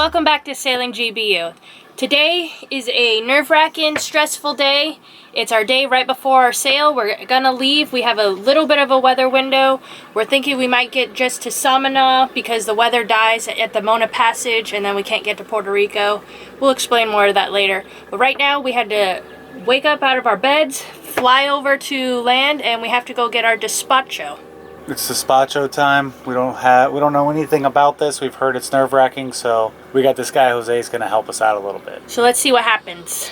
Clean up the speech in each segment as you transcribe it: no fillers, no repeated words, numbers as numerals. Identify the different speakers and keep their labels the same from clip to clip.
Speaker 1: welcome back to Sailing GBU. Today is a nerve-wracking, stressful day. It's our day right before our sail. We're gonna leave. We have a little bit of a weather window. We're thinking we might get just to Samana because the weather dies at the Mona Passage and then we can't get to Puerto Rico. We'll explain more of that later. But right now we had to wake up out of our beds, fly over to land, and we have to go get our despacho.
Speaker 2: It's despacho time. We don't know anything about this. We've heard it's nerve-wracking, so we got this guy Jose is going to help us out a little bit.
Speaker 1: So let's see what happens.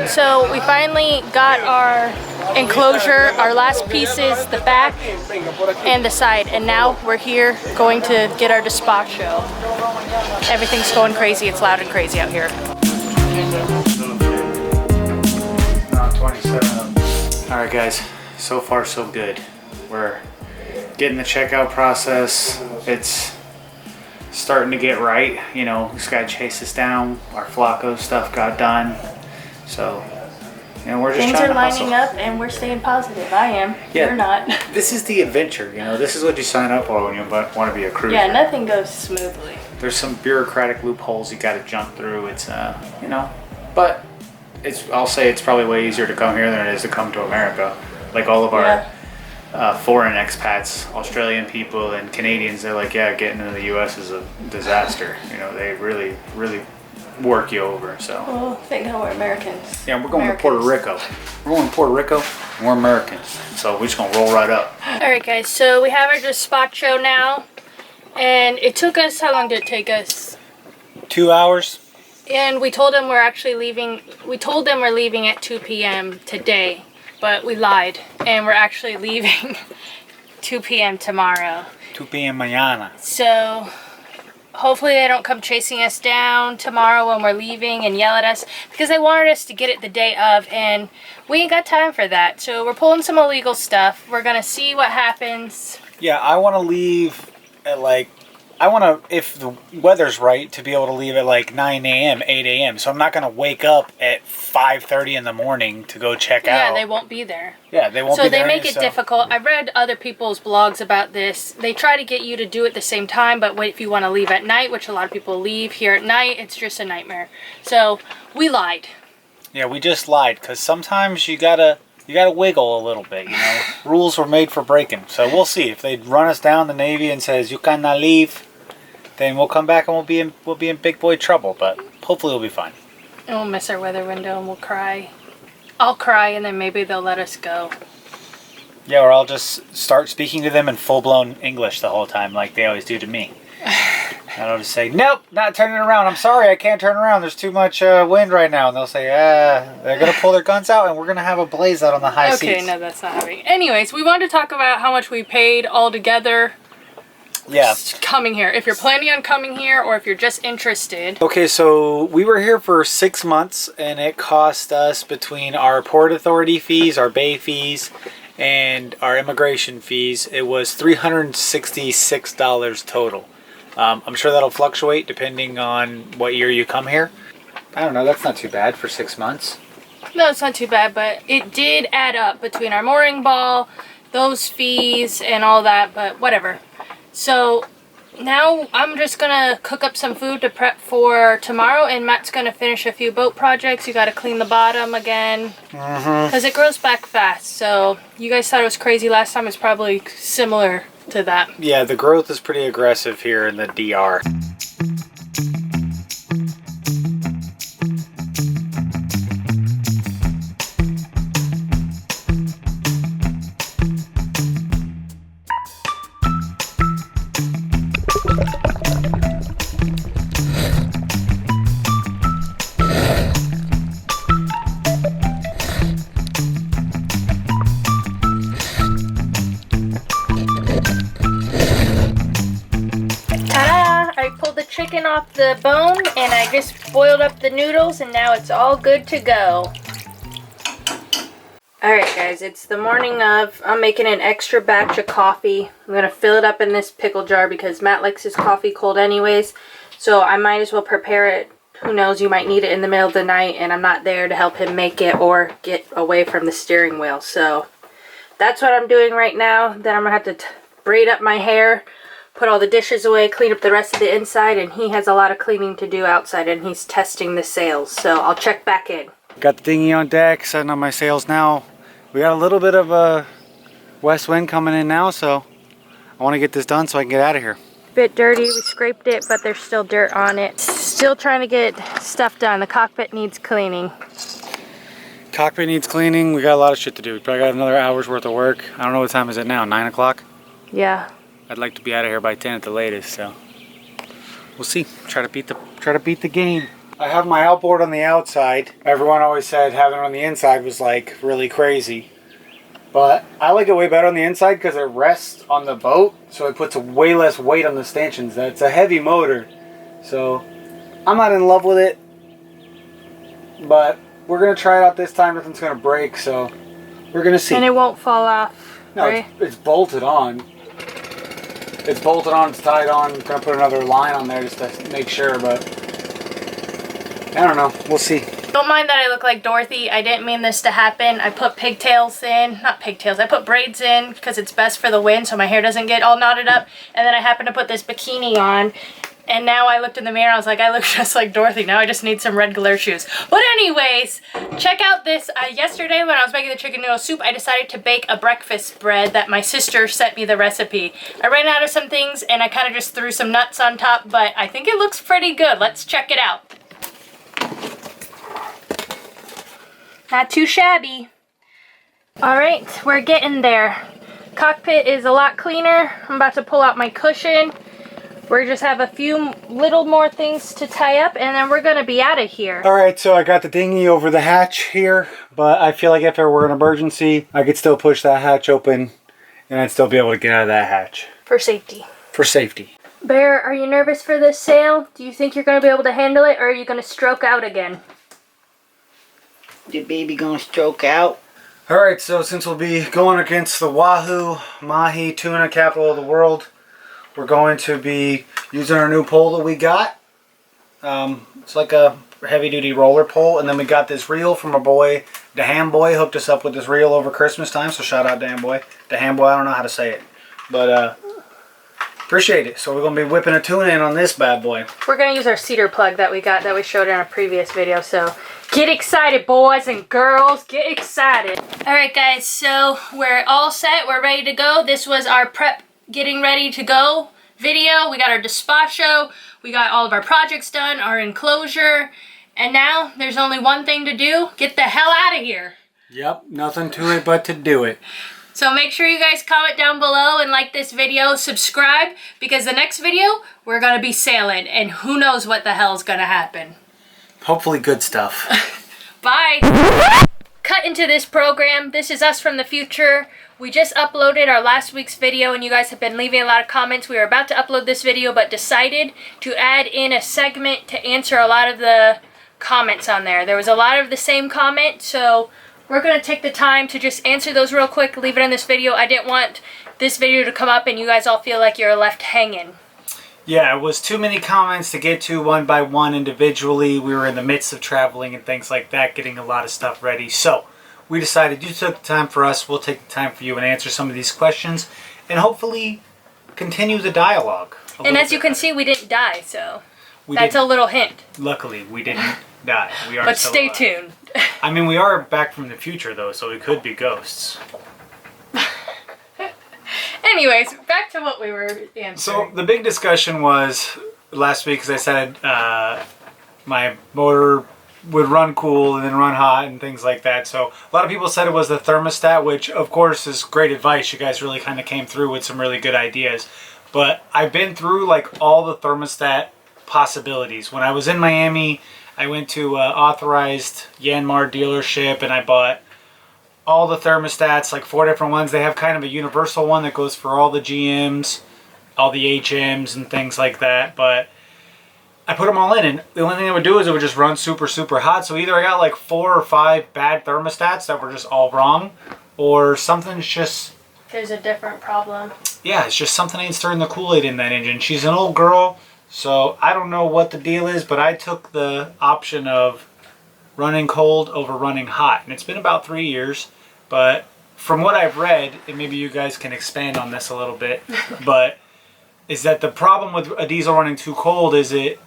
Speaker 1: So we finally got our enclosure, our last pieces, the back and the side, and now we're here going to get our despacho. Everything's going crazy. It's loud and crazy out here.
Speaker 2: Alright guys, so far so good. We're getting the checkout process. It's starting to get right. You know, this guy chased us down. Our Flacco stuff got done. So, you know, we're just
Speaker 1: Things
Speaker 2: trying
Speaker 1: are
Speaker 2: to hustle.
Speaker 1: lining up and we're staying positive. I am.
Speaker 2: Yeah,
Speaker 1: you're not.
Speaker 2: This is the adventure, you know. This is what you sign up for when you want to be a cruiser.
Speaker 1: Yeah, nothing goes smoothly.
Speaker 2: There's some bureaucratic loopholes you got to jump through. It's you know, but I'll say it's probably way easier to come here than it is to come to America. Like all of our foreign expats, Australian people and Canadians, they're like, yeah, getting into the U.S. is a disaster. You know, they really work you over. So.
Speaker 1: Well, thank God we're Americans.
Speaker 2: Yeah, we're going to Puerto Rico. We're going to Puerto Rico. And we're Americans, so we're just gonna roll right up.
Speaker 1: All right, guys. So we have our despacho now, and it took us. How long did it take us?
Speaker 2: 2 hours.
Speaker 1: And we told them we're actually leaving. We told them we're leaving at 2 p.m. today, but we lied, and we're actually leaving 2 p.m. tomorrow.
Speaker 2: 2 p.m. mañana.
Speaker 1: So hopefully they don't come chasing us down tomorrow when we're leaving and yell at us, because they wanted us to get it the day of, and we ain't got time for that. So we're pulling some illegal stuff. We're gonna see what happens.
Speaker 2: Yeah, I want to leave at like, if the weather's right, to be able to leave at like 9 a.m., 8 a.m. So I'm not going to wake up at 5:30 in the morning to go check out.
Speaker 1: Yeah, they won't be there.
Speaker 2: Yeah, they won't be there.
Speaker 1: So they make it difficult. I've read other people's blogs about this. They try to get you to do it the same time, but if you want to leave at night, which a lot of people leave here at night, it's just a nightmare. So we lied.
Speaker 2: Yeah, we just lied, because sometimes you gotta wiggle a little bit, you know. Rules were made for breaking. So we'll see. If they run us down, the Navy, and says you cannot leave, then we'll come back and we'll be in big boy trouble. But hopefully we'll be fine.
Speaker 1: And we'll miss our weather window and we'll cry. I'll cry and then maybe they'll let us go.
Speaker 2: Yeah, or I'll just start speaking to them in full-blown English the whole time, like they always do to me. And I'll just say, nope, not turning around. I'm sorry, I can't turn around. There's too much wind right now. And they'll say, they're going to pull their guns out and we're going to have a blaze out on the high seas.
Speaker 1: Okay, no, that's not happening. Anyways, we wanted to talk about how much we paid all together.
Speaker 2: Yeah.
Speaker 1: Coming here. If you're planning on coming here or if you're just interested.
Speaker 2: Okay, so we were here for 6 months and it cost us, between our Port Authority fees, our bay fees, and our immigration fees, it was $366 total. I'm sure that'll fluctuate depending on what year you come here. I don't know, that's not too bad for 6 months.
Speaker 1: No, it's not too bad, but it did add up between our mooring ball, those fees, and all that, but whatever. So now I'm just gonna cook up some food to prep for tomorrow, and Matt's gonna finish a few boat projects. You gotta clean the bottom again because it grows back fast. So you guys thought it was crazy last time. It's probably similar to that.
Speaker 2: Yeah, the growth is pretty aggressive here in the DR.
Speaker 1: Chicken off the bone, and I just boiled up the noodles, and now it's all good to go. Alright guys, it's the morning of. I'm making an extra batch of coffee. I'm gonna fill it up in this pickle jar because Matt likes his coffee cold anyways, so I might as well prepare it who knows, you might need it in the middle of the night and I'm not there to help him make it or get away from the steering wheel. So that's what I'm doing right now. Then I'm gonna have to braid up my hair, put all the dishes away, clean up the rest of the inside, and he has a lot of cleaning to do outside and he's testing the sails. So I'll check back in.
Speaker 3: Got the dinghy on deck, setting up my sails now. We got a little bit of a west wind coming in now, so I want to get this done so I can get out of here.
Speaker 1: Bit dirty, we scraped it, but there's still dirt on it. Still trying to get stuff done. The cockpit needs cleaning.
Speaker 3: Cockpit needs cleaning. We got a lot of shit to do. We probably got another hour's worth of work. I don't know what time is it now, 9 o'clock?
Speaker 1: Yeah.
Speaker 3: I'd like to be out of here by 10 at the latest, so we'll see. Try to beat the game. I have my outboard on the outside. Everyone always said having it on the inside was like really crazy. But I like it way better on the inside because it rests on the boat, so it puts way less weight on the stanchions. It's a heavy motor, so I'm not in love with it. But we're gonna try it out this time. Nothing's gonna break, so we're gonna see.
Speaker 1: And it won't fall off.
Speaker 3: No,
Speaker 1: right?
Speaker 3: it's bolted on. It's bolted on. It's tied on. I'm gonna put another line on there just to make sure, but I don't know. We'll see.
Speaker 1: Don't mind that I look like Dorothy. I didn't mean this to happen. I put pigtails in. Not pigtails. I put braids in because it's best for the wind so my hair doesn't get all knotted up. And then I happened to put this bikini on. And now I looked in the mirror. I was like, I look just like Dorothy. Now I just need some red glare shoes. But anyways, check out this. Yesterday when I was making the chicken noodle soup, I decided to bake a breakfast bread that my sister sent me the recipe. I ran out of some things and I kind of just threw some nuts on top. But I think it looks pretty good. Let's check it out. Not too shabby. Alright, we're getting there. Cockpit is a lot cleaner. I'm about to pull out my cushion. We just have a few little more things to tie up and then we're going to be out of here.
Speaker 3: Alright, so I got the dinghy over the hatch here, but I feel like if there were an emergency, I could still push that hatch open and I'd still be able to get out of that hatch.
Speaker 1: For safety.
Speaker 3: For safety.
Speaker 1: Bear, are you nervous for this sail? Do you think you're going to be able to handle it or are you going to stroke out again?
Speaker 4: The baby gonna stroke out.
Speaker 3: Alright, so since we'll be going against the Wahoo Mahi Tuna capital of the world, we're going to be using our new pole that we got. It's like a heavy-duty roller pole, and then we got this reel from our boy, the Ham Boy, hooked us up with this reel over Christmas time, so shout out to Ham Boy. The Ham Boy, I don't know how to say it, but appreciate it. So we're going to be whipping a tuna in on this bad boy.
Speaker 1: We're going to use our cedar plug that we got that we showed in a previous video, so get excited, boys and girls. Get excited. Alright guys, so we're all set. We're ready to go. This was our prep getting ready to go video. We got our despacho. We got all of our projects done, our enclosure. And now there's only one thing to do. Get the hell out of here.
Speaker 3: Yep, nothing to it but to do it.
Speaker 1: So make sure you guys comment down below and like this video, subscribe, because the next video, we're going to be sailing, and who knows what the hell is going to happen.
Speaker 3: Hopefully good stuff.
Speaker 1: Bye! Cut into this program. This is us from the future. We just uploaded our last week's video, and you guys have been leaving a lot of comments. We were about to upload this video, but decided to add in a segment to answer a lot of the comments on there. There was a lot of the same comment, so we're going to take the time to just answer those real quick, leave it in this video. I didn't want this video to come up and you guys all feel like you're left hanging.
Speaker 3: Yeah, it was too many comments to get to one by one individually. We were in the midst of traveling and things like that, getting a lot of stuff ready. So we decided you took the time for us, we'll take the time for you and answer some of these questions and hopefully continue the dialogue.
Speaker 1: And as you can see, we didn't die, so that's a little hint.
Speaker 3: Luckily, we didn't die. We are
Speaker 1: but
Speaker 3: still
Speaker 1: stay
Speaker 3: alive.
Speaker 1: tuned.
Speaker 3: I mean, we are back from the future, though, so we could be ghosts.
Speaker 1: Anyways, back to what we were answering.
Speaker 3: So the big discussion was last week, as I said, my motor would run cool and then run hot and things like that. So a lot of people said it was the thermostat, which of course is great advice. You guys really kind of came through with some really good ideas. But I've been through like all the thermostat possibilities. When I was in Miami, I went to authorized Yanmar dealership and I bought all the thermostats, like 4 different ones. They have kind of a universal one that goes for all the GMs, all the HMs and things like that. But I put them all in, and the only thing it would do is it would just run super, super hot. So either I got like 4 or 5 bad thermostats that were just all wrong, or something's just...
Speaker 1: There's a different problem.
Speaker 3: Yeah, it's just something ain't stirring the Kool-Aid in that engine. She's an old girl, So I don't know what the deal is, but I took the option of running cold over running hot. And it's been about 3 years, but from what I've read, and maybe you guys can expand on this a little bit, but is that the problem with a diesel running too cold is it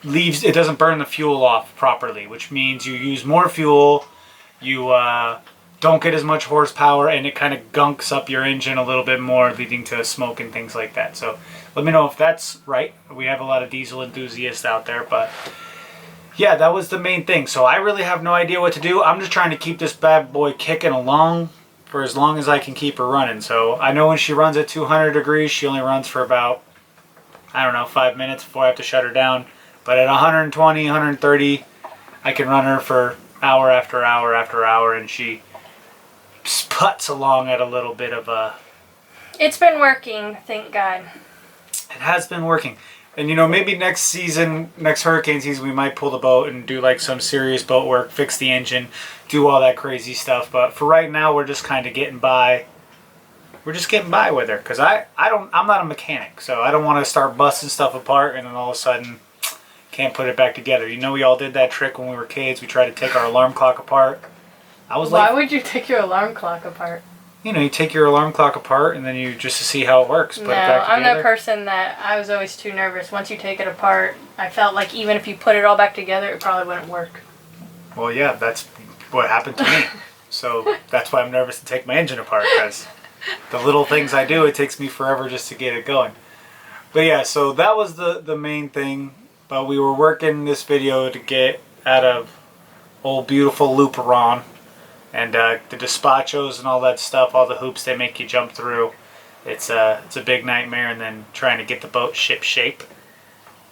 Speaker 3: doesn't burn the fuel off properly, which means you use more fuel, you don't get as much horsepower, and it kind of gunks up your engine a little bit more, leading to smoke and things like that. So let me know if that's right. We have a lot of diesel enthusiasts out there, but yeah, that was the main thing. So I really have no idea what to do. I'm just trying to keep this bad boy kicking along for as long as I can keep her running. So I know when she runs at 200 degrees, she only runs for about, I don't know, 5 minutes before I have to shut her down. But at 120, 130, I can run her for hour after hour after hour, and she puts along at a little bit of a...
Speaker 1: It's been working, thank God.
Speaker 3: It has been working. And, you know, maybe next season, next hurricane season, we might pull the boat and do, like, some serious boat work, fix the engine, do all that crazy stuff. But for right now, we're just kind of getting by. We're just getting by with her. Because I'm not a mechanic, so I don't want to start busting stuff apart and then all of a sudden can't put it back together. You know, we all did that trick when we were kids. We tried to take our alarm clock apart.
Speaker 1: Why would you take your alarm clock apart?
Speaker 3: You know, you take your alarm clock apart and then you just to see how it works. Put it back together.
Speaker 1: I'm the person that I was always too nervous. Once you take it apart, I felt like even if you put it all back together, it probably wouldn't work.
Speaker 3: Well, yeah, that's what happened to me. So that's why I'm nervous to take my engine apart, because the little things I do, it takes me forever just to get it going. But yeah, so that was the main thing. But we were working this video to get out of old beautiful Looperon. And the dispachos and all that stuff, all the hoops they make you jump through, it's a big nightmare. And then trying to get the boat ship shape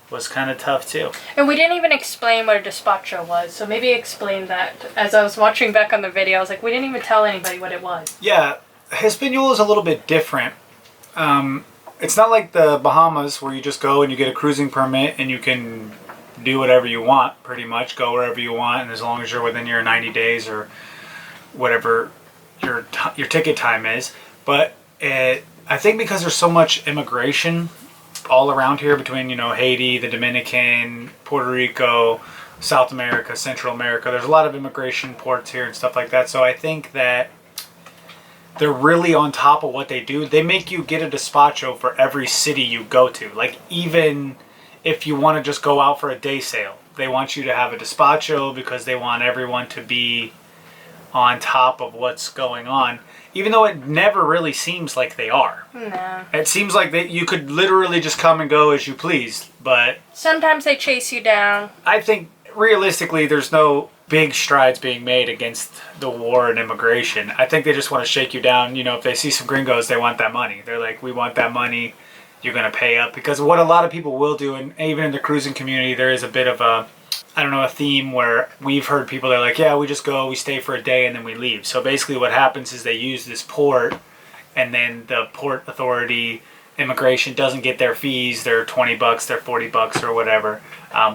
Speaker 3: was kind of tough too.
Speaker 1: And we didn't even explain what a despacho was, so maybe explain that. As I was watching back on the video, I was like, we didn't even tell anybody what it was.
Speaker 3: Yeah, Hispaniola is a little bit different. It's not like the Bahamas where you just go and you get a cruising permit and you can do whatever you want, pretty much, go wherever you want, and as long as you're within your 90 days or whatever your ticket time is. But I think because there's so much immigration all around here between, you know, Haiti, the Dominican, Puerto Rico, South America, Central America, there's a lot of immigration ports here and stuff like that. So I think that they're really on top of what they do. They make you get a despacho for every city you go to. Like, even if you want to just go out for a day sail, they want you to have a despacho because they want everyone to be on top of what's going on, even though it never really seems like they are.
Speaker 1: No.
Speaker 3: It seems like you could literally just come and go as you please, but
Speaker 1: sometimes they chase you down.
Speaker 3: I think realistically there's no big strides being made against the war and immigration. I think they just want to shake you down. You know, if they see some gringos, they want that money. They're like, we want that money, you're going to pay up. Because what a lot of people will do, and even in the cruising community, there is a bit of a theme where we've heard people, they're like, yeah, we just go, we stay for a day, and then we leave. So basically what happens is they use this port, and then the port authority, immigration, doesn't get their fees, their $20, their $40 or whatever,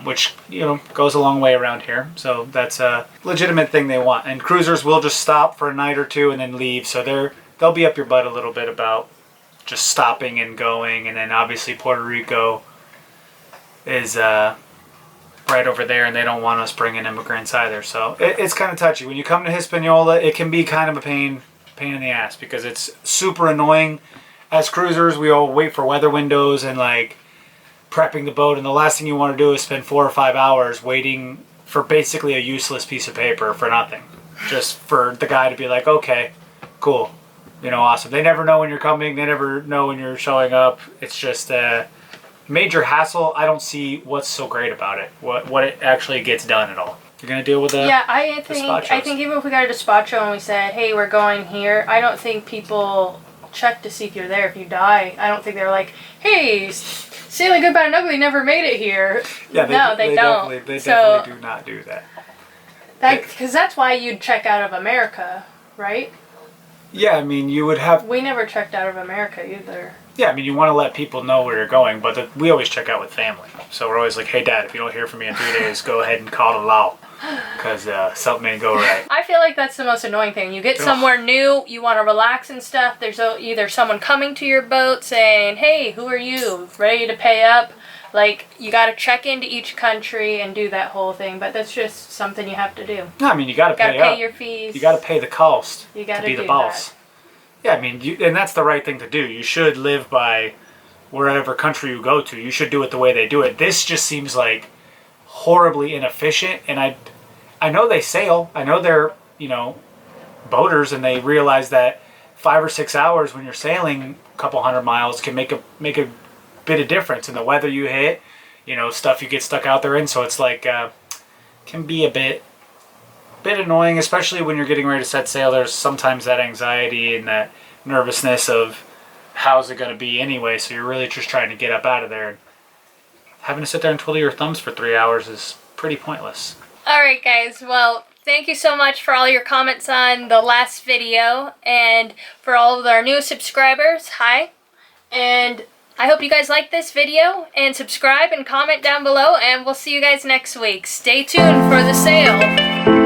Speaker 3: which, you know, goes a long way around here. So that's a legitimate thing they want. And cruisers will just stop for a night or two and then leave. So they'll be up your butt a little bit about just stopping and going. And then obviously Puerto Rico is right over there, and they don't want us bringing immigrants either. So it's kind of touchy. When you come to Hispaniola, it can be kind of a pain in the ass because it's super annoying. As cruisers, we all wait for weather windows and like prepping the boat, and the last thing you want to do is spend 4 or 5 hours waiting for basically a useless piece of paper for nothing. Just for the guy to be like, okay, cool, you know, awesome. They never know when you're coming. They never know when you're showing up. It's just major hassle. I don't see what's so great about it. What it actually gets done at all. You're gonna deal with that?
Speaker 1: Yeah, I think even if we got a despacho and we said, hey, we're going here, I don't think people check to see if you're there. If you die, I don't think they're like, hey, Sailing Good, Bad, and Ugly never made it here.
Speaker 3: Yeah, they don't. They definitely do not do that.
Speaker 1: Because that's why you'd check out of America, right?
Speaker 3: Yeah, I mean, you would have...
Speaker 1: We never checked out of America either.
Speaker 3: Yeah, I mean, you want to let people know where you're going, but we always check out with family. So we're always like, hey, Dad, if you don't hear from me in 3 days, go ahead and call the law. Because something ain't go right.
Speaker 1: I feel like that's the most annoying thing. You get somewhere new, you want to relax and stuff. There's either someone coming to your boat saying, hey, who are you? Ready to pay up? Like, you got to check into each country and do that whole thing, but that's just something you have to do.
Speaker 3: No, I mean, you got to pay
Speaker 1: Pay
Speaker 3: up.
Speaker 1: your fees.
Speaker 3: You got to pay the cost
Speaker 1: You got
Speaker 3: to be the
Speaker 1: do
Speaker 3: boss.
Speaker 1: that.
Speaker 3: Yeah, I mean, and that's the right thing to do. You should live by wherever country you go to. You should do it the way they do it. This just seems like horribly inefficient, and I know they sail. I know they're, you know, boaters, and they realize that 5 or 6 hours when you're sailing a couple hundred miles can make a bit of difference in the weather you hit, you know, stuff you get stuck out there in. So it's like can be a bit annoying, especially when you're getting ready to set sail. There's sometimes that anxiety and that nervousness of how's it going to be anyway, so you're really just trying to get up out of there. Having to sit there and twiddle your thumbs for 3 hours is pretty pointless.
Speaker 1: Alright guys, well, thank you so much for all your comments on the last video, and for all of our new subscribers, hi. And I hope you guys like this video, and subscribe and comment down below, and we'll see you guys next week. Stay tuned for the sail.